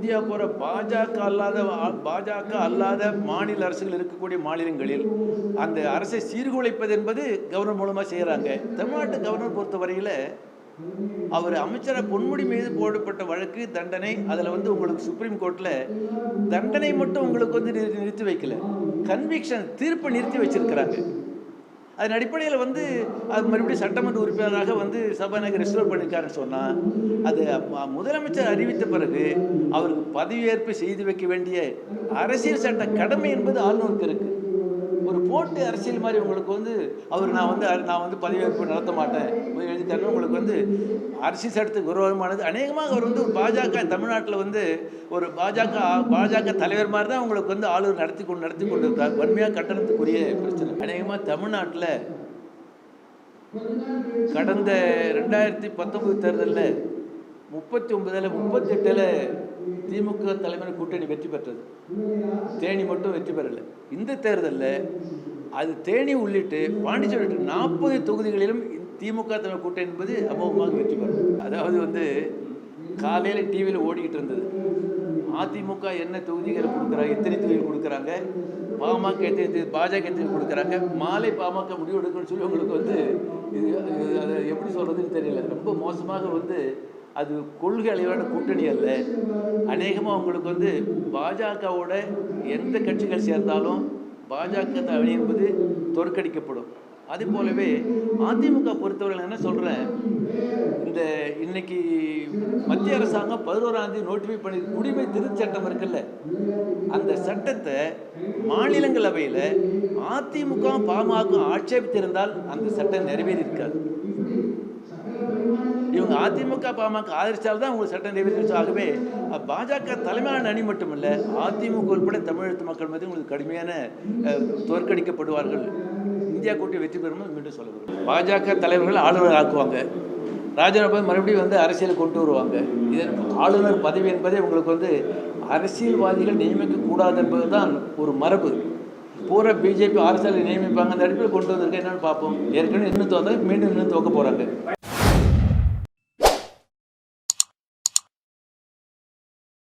India போகிற பாஜக அல்லாத மாநில அரசுகள் இருக்கக்கூடிய மாநிலங்களில் அந்த அரசை சீர்குலைப்பது என்பது கவர்னர் மூலமாக செய்கிறாங்க. தமிழ்நாட்டு கவர்னர் பொறுத்தவரையில் அவர் அமைச்சராக பொன்முடி மீது போடப்பட்ட வழக்கு தண்டனை, அதில் வந்து உங்களுக்கு சுப்ரீம் கோர்ட்டில் தண்டனை மட்டும் உங்களுக்கு வந்து நிறுத்தி வைக்கல, கன்விக்ஷன் தீர்ப்பை நிறுத்தி வச்சிருக்கிறாங்க. அதன் அடிப்படையில் வந்து அது மறுபடியும் சட்டமன்ற உறுப்பினராக வந்து சபாநாயகர் ரெஸ்டோர் பண்ணியிருக்காருன்னு சொன்னால், அது முதலமைச்சர் அறிவித்த பிறகு அவருக்கு பதவியேற்பு செய்து வைக்க வேண்டிய அரசியல் சட்ட கடமை என்பது ஆளுநருக்கு இருக்குது. ஒரு போட்டு அரசியல் மாதிரி உங்களுக்கு வந்து நான் வந்து பதவியேற்பு நடத்த மாட்டேன் எழுதிட்டாருன்னு உங்களுக்கு வந்து அரசியல் சட்டத்துக்கு விரோதமானது. அநேகமாக அவர் வந்து ஒரு பாஜக தமிழ்நாட்டில் வந்து ஒரு பாஜக தலைவர் மாதிரி தான் உங்களுக்கு வந்து ஆளுநர் நடத்தி கொண்டு இருந்தார். வன்மையாக கட்டணத்துக்குரிய பிரச்சனை. அநேகமாக தமிழ்நாட்டில் கடந்த 2019 தேர்தலில் 39ல் 38ல் திமுக தலைமையில் கூட்டணி வெற்றி பெற்றது. தேனி மட்டும் வெற்றி பெறலை. இந்த தேர்தலில் அது தேனி உள்ளிட்டு பாண்டிச்சேரி 40 தொகுதிகளிலும் திமுக தலைமை கூட்டணி என்பது அமோகமாக வெற்றி பெறும். அதாவது வந்து காலையில் டிவியில் ஓடிக்கிட்டு இருந்தது, அதிமுக என்ன தொகுதிகளை கொடுக்குறாங்க, எத்தனை தொகுதிகள் கொடுக்குறாங்க, பாமக எத்தனை, பாஜக எத்தனை கொடுக்குறாங்க, மாலை பாமக முடிவு எடுக்கணும்னு சொல்லி உங்களுக்கு வந்து அதை எப்படி சொல்கிறதுன்னு தெரியல. ரொம்ப மோசமாக வந்து அது கொள்கை அளவிலான கூட்டணி அல்ல. அநேகமாக உங்களுக்கு வந்து பாஜகவோட எந்த கட்சிகள் சேர்ந்தாலும் பாஜக அணி என்பது தோற்கடிக்கப்படும். அதே போலவே அதிமுக பொறுத்தவரை என்ன சொல்கிறேன், இன்னைக்கு மத்திய அரசாங்கம் 11ஆம் தேதி நோட்டிஃபை பண்ணி குடிமை திருத்த சட்டம் இருக்குல்ல, அந்த சட்டத்தை மாநிலங்களவையில் அதிமுக பாமக ஆட்சேபித்திருந்தால் அந்த சட்டம் நிறைவேறி இருக்காது. இவங்க அதிமுக பாமக ஆதரித்தால்தான் உங்களுக்கு சட்டம் நிறைவேறிச்சு. ஆகவே பாஜக தலைமையான அணி மட்டுமல்ல, அதிமுக உட்பட தமிழகத்து மக்கள் மீது உங்களுக்கு கடுமையான தோற்கடிக்கப்படுவார்கள். இந்தியா கூட்டணி வெற்றி பெறும் மீண்டும் சொல்ல வரும். பாஜக தலைவர்கள் ஆளுநர் ஆக்குவாங்க, ராஜினாமா மறுபடியும் வந்து அரசியல் கொண்டு வருவாங்க. இதன் ஆளுநர் பதவி என்பதே உங்களுக்கு வந்து அரசியல்வாதிகள் நியமிக்கக்கூடாது என்பது தான் ஒரு மரபு. பூரா பிஜேபி அரசியல் நியமிப்பாங்க. அந்த அடிப்படையில் கொண்டு வந்திருக்க என்னன்னு பார்ப்போம். ஏற்கனவே இன்னும் தோற்ற மீண்டும் இன்னும் தோக்க போகிறாங்க.